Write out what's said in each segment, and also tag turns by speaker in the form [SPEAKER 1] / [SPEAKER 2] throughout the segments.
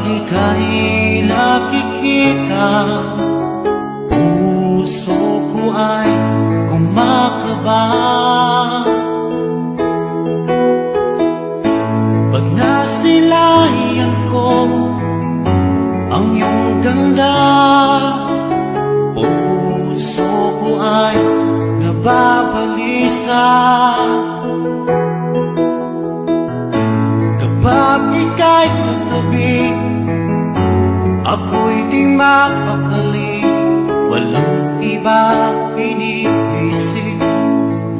[SPEAKER 1] ika'y nakikita, puso ko ay kumakaba. Pag nasilayan ko ang iyong ganda, puso ko ay nababalisa. Kapag ika'y katabi, ako'y di mapakali. Walang iba iniisip,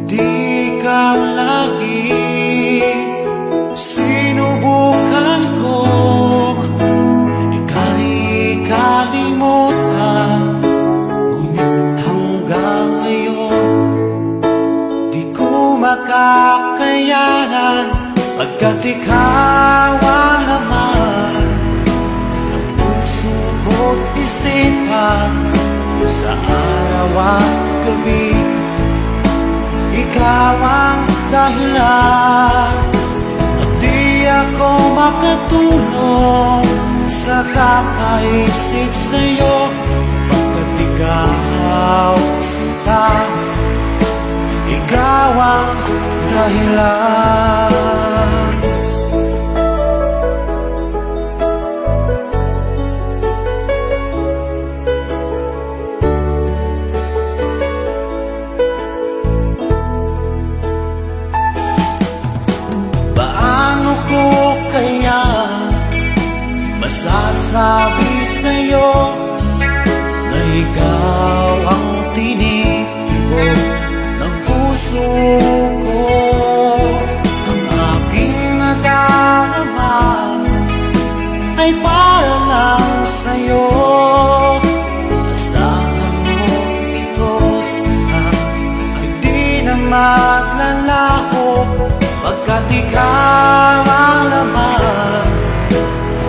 [SPEAKER 1] di ka lagi. Sinubukan ko ika'y kalimutan, ngunit hanggang ngayon di ko makakayanan. Pagkat ikaw ang laman ng puso ko't isipan, sa araw at gabi ikaw ang dahilan. At di ako makatulog sa kakaisip sa'yo, pagkat ikaw sinta, ikaw ang dahilan. Paano ko kaya masasabi sa'yo na ikaw ang tinitibok ng puso ko? Ang aking nadarama ay para lang sa'yo. Asahan mo ito sana ay di na maglalaho, pagkat ikaw ang laman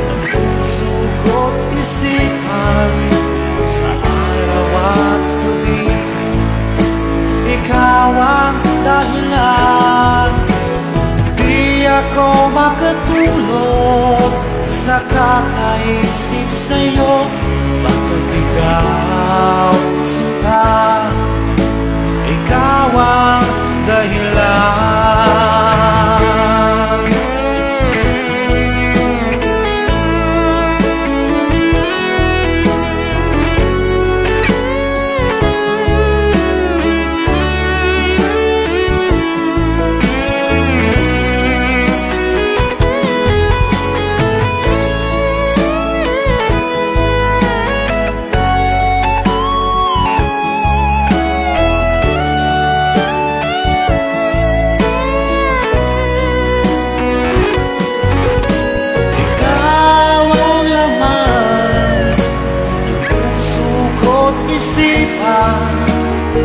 [SPEAKER 1] ng puso ko't isipan, sa araw at gabi ikaw ang dahilan. Di ako makatulog sa kakaisip sa'yo, pagkat ikaw sinta, ikaw ang dahilan.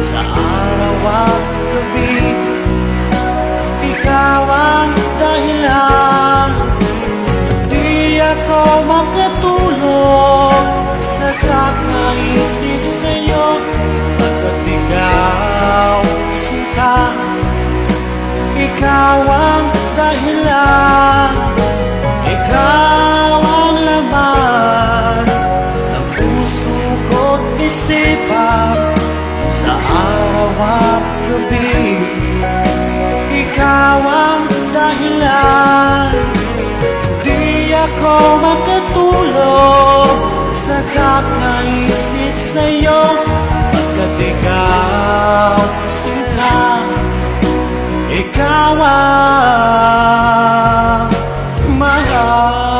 [SPEAKER 1] Sa araw at gabi ikaw ang dahilan. Di ako makatulog sa kakaisip sa'yo, pagkat ikaw sinta, ikaw ang dahilan. Ikaw ang laman ng puso ko't isipan, sa araw at gabi ikaw ang dahilan. Di ako makatulog sa kakaisip sa'yo, pagkat ikaw sinta, ikaw ang mahal.